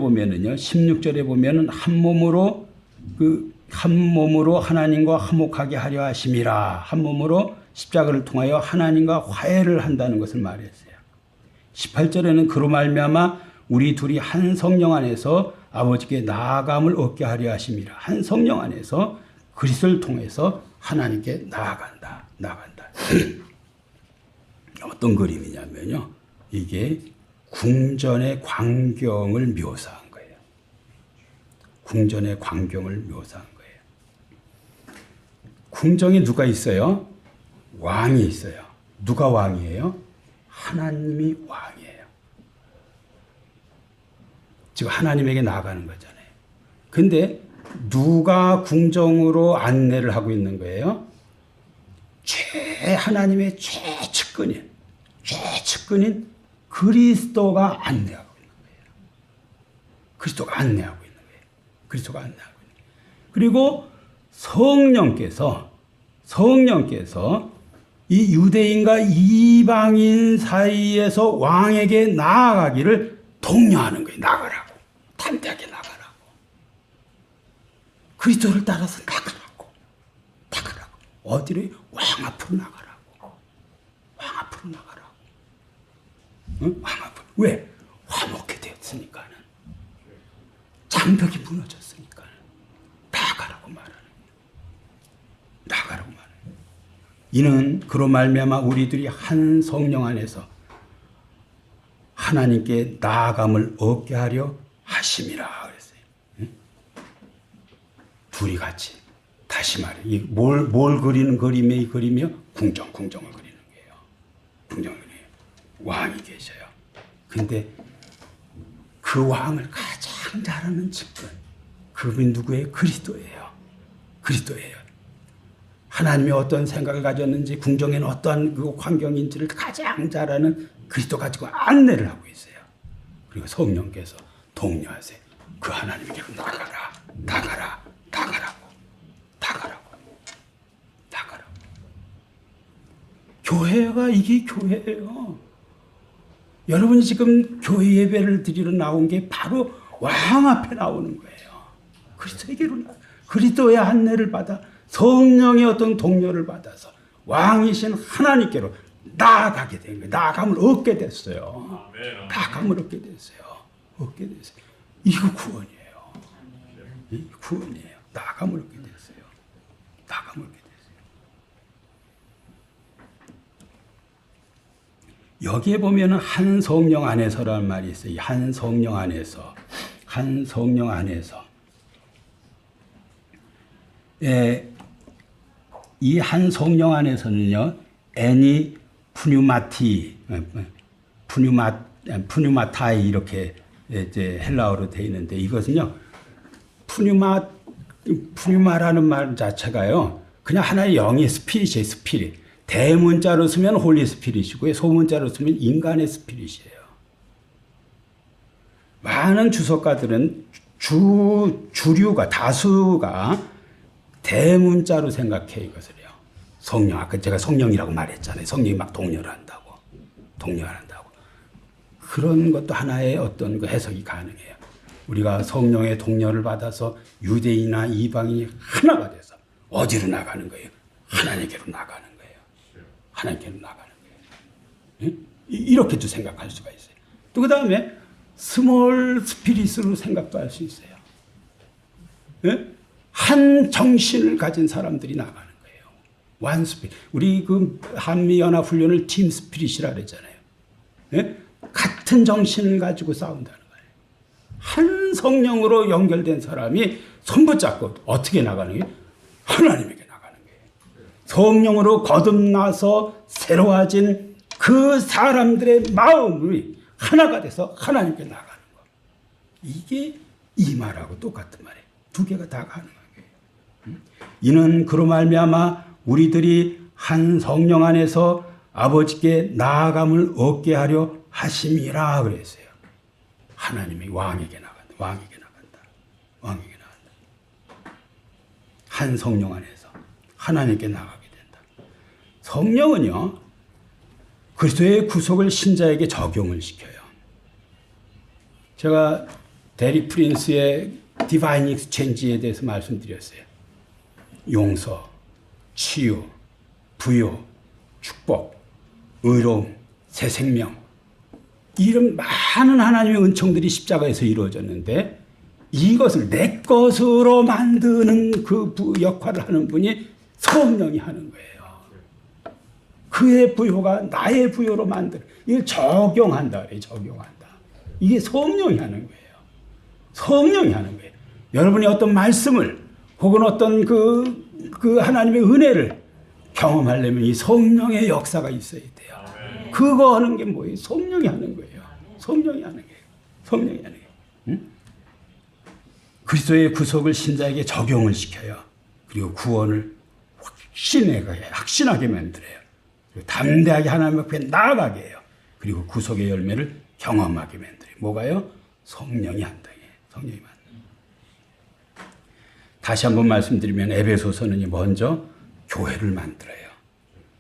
B: 보면은 한 몸으로 하나님과 화목하게 하려 하심이라. 한 몸으로 십자가를 통하여 하나님과 화해를 한다는 것을 말했어요. 18절에는 그로 말미암아 우리 둘이 한 성령 안에서 아버지께 나아감을 얻게 하려 하심이라. 한 성령 안에서 그리스도를 통해서 하나님께 나아간다. 어떤 그림이냐면요. 이게 궁전의 광경을 묘사한 거예요. 궁정에 누가 있어요? 왕이 있어요. 누가 왕이에요? 하나님이 왕이에요. 지금 하나님에게 나아가는 거잖아요. 근데 누가 궁정으로 안내를 하고 있는 거예요? 하나님의 최측근인 그리스도가 안내하고 있는 거예요. 그리고 성령께서 이 유대인과 이방인 사이에서 왕에게 나아가기를 독려하는 거예요. 나가라고. 담대하게 나가라고. 그리스도를 따라서 나가라고. 어디로? 왕 앞으로 나가라고. 응? 왕 앞으로. 왜? 화목해 되었으니까는. 장벽이 무너졌으니까는. 나가라고 말하는 거예요. 이는 그로 말미암아 우리들이 한 성령 안에서 하나님께 나아감을 얻게 하려 하심이라 그랬어요. 응? 둘이 같이. 다시 말해. 뭘 그리는 그림이에요? 이 그림이요? 궁정을 그리는 거예요. 왕이 계셔요. 근데 그 왕을 가장 잘하는 측근. 그분이 누구예요? 그리스도예요. 하나님이 어떤 생각을 가졌는지, 궁정에는 어떤 그 환경인지를 가장 잘 아는 그리스도 가지고 안내를 하고 있어요. 그리고 성령께서 독려하세요. 그 하나님께로 나가라고. 교회가 이게 교회예요. 여러분이 지금 교회 예배를 드리러 나온 게 바로 왕 앞에 나오는 거예요. 그리스도에게로 그리스도의 안내를 받아 성령의 어떤 동료를 받아서 왕이신 하나님께로 나아가게 된 거예요. 나아감을 얻게 됐어요. 나아감을 얻게 됐어요. 얻게 됐어요. 이거 구원이에요. 이 구원이에요. 나아감을 얻게 됐어요. 나아감을 얻게 됐어요. 여기에 보면은 한 성령 안에서라는 말이 있어요. 한 성령 안에서, 한 성령 안에서. 이 한 성령 안에서는요, 애니 푸뉴마타이 이렇게 이제 헬라어로 되어 있는데 이것은요, 푸뉴마라는 말 자체가요, 그냥 하나의 영의 스피릿이에요, 스피릿. 대문자로 쓰면 홀리 스피릿이고요, 소문자로 쓰면 인간의 스피릿이에요. 많은 주석가들은 주류가, 다수가 대문자로 생각해 이것을요. 성령, 아까 제가 성령이라고 말했잖아요. 성령이 막 동요를 한다고. 그런 것도 하나의 어떤 그 해석이 가능해요. 우리가 성령의 동요를 받아서 유대인이나 이방인이 하나가 돼서 어디로 나가는 거예요? 하나님께로 나가는 거예요. 하나님께로 나가는 거예요. 이렇게도 생각할 수가 있어요. 또 그 다음에 스몰 스피릿으로 생각도 할 수 있어요. 한 정신을 가진 사람들이 나가는 거예요. 완 스피릿. 우리 그 한미연합 훈련을 팀 스피릿이라 그랬잖아요. 같은 정신을 가지고 싸운다는 거예요. 한 성령으로 연결된 사람이 손 붙잡고 어떻게 나가는 거예요? 하나님에게 나가는 거예요. 성령으로 거듭나서 새로워진 그 사람들의 마음이 하나가 돼서 하나님께 나가는 거. 이게 이 말하고 똑같은 말이에요. 두 개가 다 가능한 거예요. 이는 그로 말미암아 우리들이 한 성령 안에서 아버지께 나아감을 얻게 하려 하심이라 그랬어요. 하나님이 왕에게 나간다. 왕에게 나간다. 한 성령 안에서 하나님께 나가게 된다. 성령은요, 그리스도의 구속을 신자에게 적용을 시켜요. 제가 데릭 프린스의 디바인 익스체인지에 대해서 말씀드렸어요. 용서, 치유, 부요, 축복, 의로움, 새 생명, 이런 많은 하나님의 은총들이 십자가에서 이루어졌는데 이것을 내 것으로 만드는 그 역할을 하는 분이 성령이 하는 거예요. 그의 부요가 나의 부요로 만드는, 이걸 적용한다. 이게 성령이 하는 거예요. 성령이 하는 거예요. 여러분이 어떤 말씀을 혹은 어떤 그 하나님의 은혜를 경험하려면 이 성령의 역사가 있어야 돼요. 그거 하는 게 뭐예요? 성령이 하는 거예요. 성령이 하는 거예요. 응? 그리스도의 구속을 신자에게 적용을 시켜요. 그리고 구원을 확신하게 만들어요. 그리고 담대하게 하나님 앞에 나아가게 해요. 그리고 구속의 열매를 경험하게 만들어요. 뭐가요? 성령이 한다. 성령이 만든다. 다시 한번 말씀드리면 에베소서는 먼저 교회를 만들어요.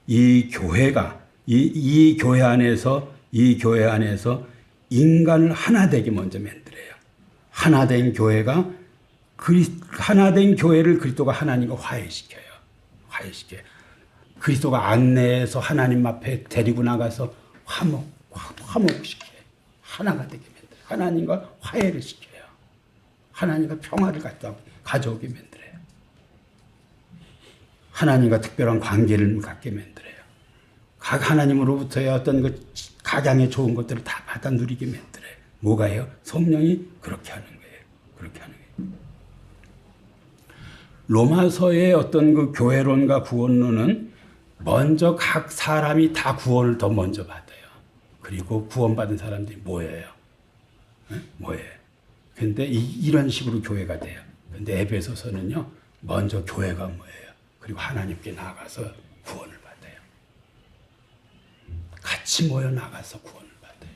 B: 이 교회가 이 교회 안에서 인간을 하나 되게 먼저 만들어요. 하나된 교회가 하나된 교회를 그리스도가 하나님과 화해시켜요. 그리스도가 안내해서 하나님 앞에 데리고 나가서 화목시켜요. 하나가 되게 만들어요. 하나님과 화해를 시켜요. 하나님과 평화를 가져오게 만들어요. 하나님과 특별한 관계를 갖게 만들어요. 각 하나님으로부터의 어떤 각양의 좋은 것들을 다 받아 누리게 만들어요. 뭐가요? 성령이 그렇게 하는 거예요. 로마서의 어떤 그 교회론과 구원론은 먼저 각 사람이 다 구원을 더 먼저 받아요. 그리고 구원받은 사람들이 뭐예요? 근데 이런 식으로 교회가 돼요. 근데 에베소서는요, 먼저 교회가 뭐예요? 그리고 하나님께 나가서 구원을 받아요. 같이 모여 나가서 구원을 받아요.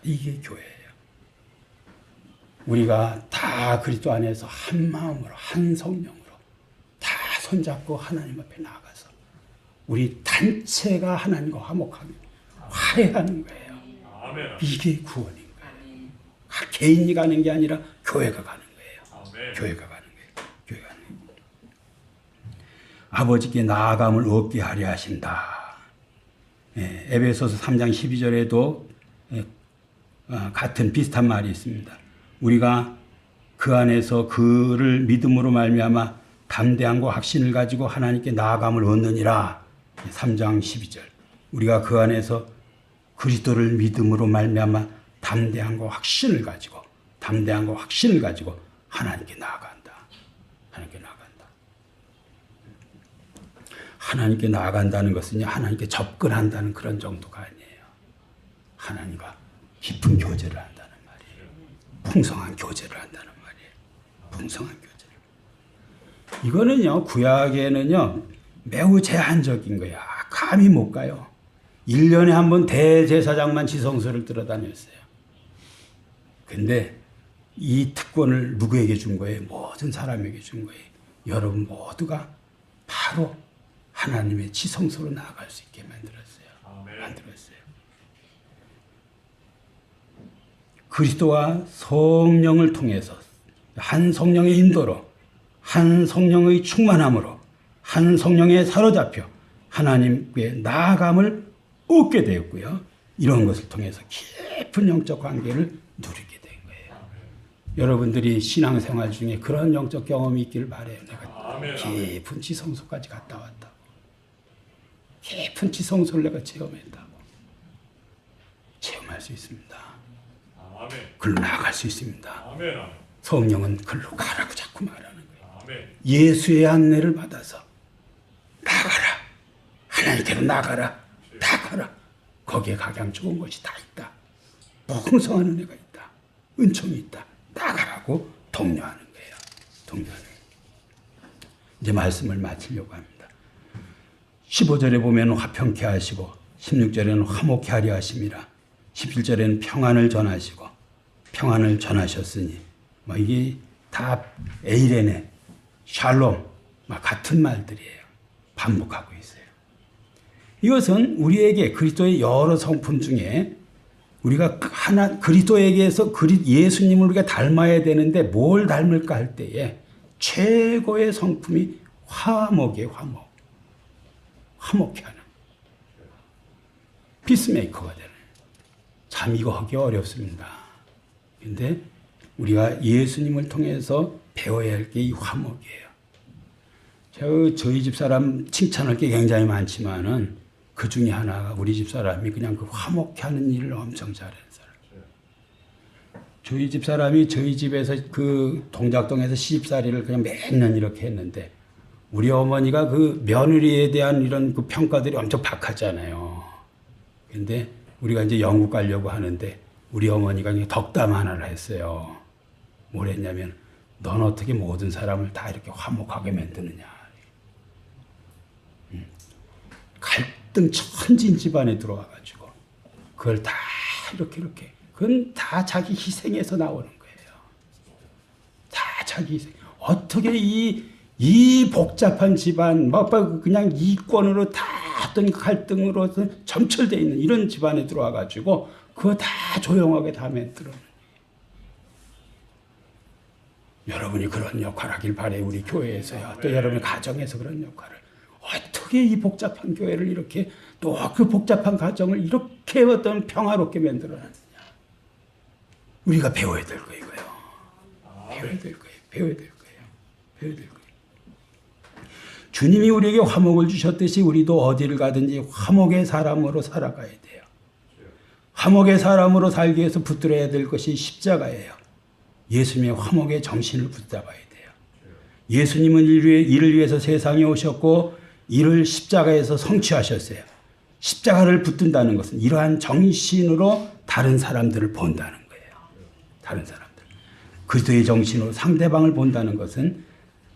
B: 이게 교회예요. 우리가 다 그리스도 안에서 한 마음으로, 한 성령으로 다 손잡고 하나님 앞에 나가서 우리 단체가 하나님과 화목하게 화해하는 거예요. 이게 구원인 거예요. 개인이 가는 게 아니라 교회가 가는 거예요.
C: 아멘.
B: 교회가 가는 거예요. 교회가 가는 거예요. 아버지께 나아감을 얻게 하려 하신다. 예, 에베소서 3장 12절에도 같은 비슷한 말이 있습니다. 우리가 그 안에서 그를 믿음으로 말미암아 담대함과 확신을 가지고 하나님께 나아감을 얻느니라. 3장 12절. 우리가 그 안에서 그리스도를 믿음으로 말미암아 담대함과 확신을 가지고 하나님께 나아간다. 하나님께 나아간다는 것은 하나님께 접근한다는 그런 정도가 아니에요. 하나님과 깊은 교제를 한다는 말이에요. 풍성한 교제를 한다는 말이에요. 풍성한 교제를. 이거는요, 구약에는요, 매우 제한적인 거야. 감히 못 가요. 1년에 한 번 대제사장만 지성소를 들어다녔어요. 근데 이 특권을 누구에게 준 거예요? 모든 사람에게 준 거예요. 여러분 모두가 바로 하나님의 지성소로 나아갈 수 있게 만들었어요. 그리스도와 성령을 통해서 한 성령의 인도로, 한 성령의 충만함으로, 한 성령에 사로잡혀 하나님께 나아감을 얻게 되었고요. 이런 것을 통해서 깊은 영적 관계를 누리게 된 거예요. 여러분들이 신앙생활 중에 그런 영적 경험이 있기를 바라요. 내가 깊은 지성소까지 갔다 왔다고. 깊은 지성소를 내가 체험했다고. 체험할 수 있습니다. 글로 나아갈 수 있습니다. 성령은 글로 가라고 자꾸 말하는 거예요. 예수의 안내를 받아서 나가라. 하나님께로 나가라. 다 가라. 거기에 각양 좋은 것이 다 있다. 풍성한 은혜가 있다. 은총이 있다. 나가라고 독려하는 거예요. 독려하는 거예요. 이제 말씀을 마치려고 합니다. 15절에 보면 화평케 하시고 16절에는 화목케 하려 하심이라. 17절에는 평안을 전하시고 평안을 전하셨으니 이게 다 에이레네, 샬롬 같은 말들이에요. 반복하고 있어요. 이것은 우리에게 그리스도의 여러 성품 중에 우리가 그리스도에게서 예수님을 우리가 닮아야 되는데 뭘 닮을까 할 때에 최고의 성품이 화목이에요. 화목케 하는 피스메이커가 되는. 참 이거 하기 어렵습니다. 근데 우리가 예수님을 통해서 배워야 할 게 이 화목이에요. 저희 집 사람 칭찬할 게 굉장히 많지만은 그 중에 하나가 우리 집 사람이 그냥 그 화목케 하는 일을 엄청 잘하는 사람이에요. 저희 집 사람이 저희 집에서 그 동작동에서 시집살이를 그냥 매년 이렇게 했는데 우리 어머니가 그 며느리에 대한 이런 그 평가들이 엄청 박하잖아요. 근데 우리가 이제 영국 가려고 하는데 우리 어머니가 덕담 하나를 했어요. 뭘 했냐면 넌 어떻게 모든 사람을 다 이렇게 화목하게 만드느냐. 갈등 천진 집안에 들어와가지고 그걸 다 이렇게 그건 다 자기 희생에서 나오는 거예요. 다 자기 희생. 어떻게 이 복잡한 집안, 그냥 이권으로 다 어떤 갈등으로 점철되어 있는 이런 집안에 들어와가지고 그거 다 조용하게 다 만들어내는 거예요. 여러분이 그런 역할을 하길 바래요. 우리 교회에서요. 또 여러분의 가정에서 그런 역할을. 어떻게 이 복잡한 교회를 이렇게 또 그 복잡한 가정을 이렇게 어떤 평화롭게 만들어놨느냐. 우리가 배워야 될 거예요. 배워야 될 거예요. 주님이 우리에게 화목을 주셨듯이 우리도 어디를 가든지 화목의 사람으로 살아가야 돼요. 화목의 사람으로 살기 위해서 붙들어야 될 것이 십자가예요. 예수님의 화목의 정신을 붙잡아야 돼요. 예수님은 이를 위해서 세상에 오셨고 이를 십자가에서 성취하셨어요. 십자가를 붙든다는 것은 이러한 정신으로 다른 사람들을 본다는 거예요. 다른 사람들. 그리스도의 정신으로 상대방을 본다는 것은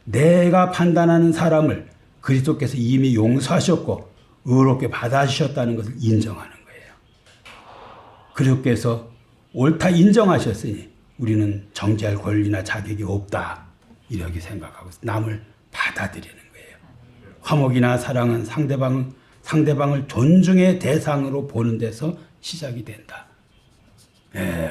B: 내가 판단하는 사람을 그리스도께서 이미 용서하셨고 의롭게 받아주셨다는 것을 인정하는 거예요. 그리스도께서 옳다 인정하셨으니 우리는 정죄할 권리나 자격이 없다 이렇게 생각하고 남을 받아들이는 거예요. 화목이나 사랑은 상대방을 존중의 대상으로 보는 데서 시작이 된다.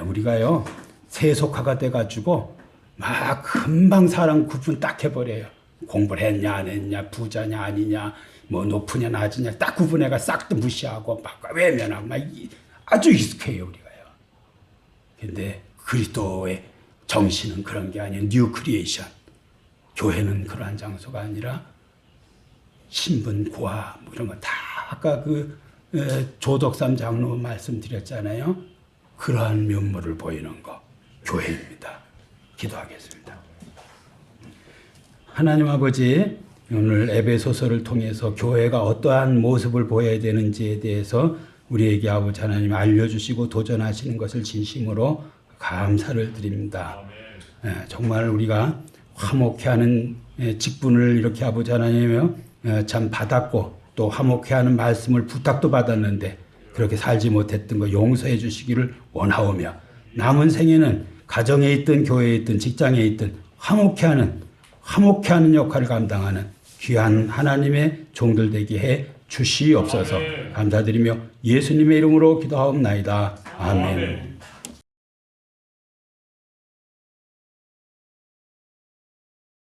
B: 우리가요 세속화가 돼가지고 막 금방 사람 구분 딱 해버려요. 공부를 했냐 안 했냐, 부자냐 아니냐, 뭐 높으냐 낮으냐 딱 구분해가 싹 다 무시하고 막 외면하고 막 아주 익숙해요 우리가요. 근데 그리스도의 정신은 그런 게 아니에요. 뉴 크리에이션. 교회는 그러한 장소가 아니라 신분, 고아 뭐 이런 거 다 아까 그 조덕삼 장로 말씀드렸잖아요. 그러한 면모를 보이는 거 교회입니다. 기도하겠습니다. 하나님 아버지, 오늘 에베소서를 통해서 교회가 어떠한 모습을 보여야 되는지에 대해서 우리에게 아버지 하나님 알려주시고 도전하시는 것을 진심으로 감사를 드립니다. 정말 우리가 화목해하는 직분을 이렇게 아버지 하나님이요 참 받았고 또 화목해하는 말씀을 부탁도 받았는데 그렇게 살지 못했던 거 용서해 주시기를 원하오며 남은 생에는 가정에 있든 교회에 있든 직장에 있든 화목해하는 역할을 감당하는 귀한 하나님의 종들 되게 해 주시옵소서. 감사드리며 예수님의 이름으로 기도하옵나이다. 아멘.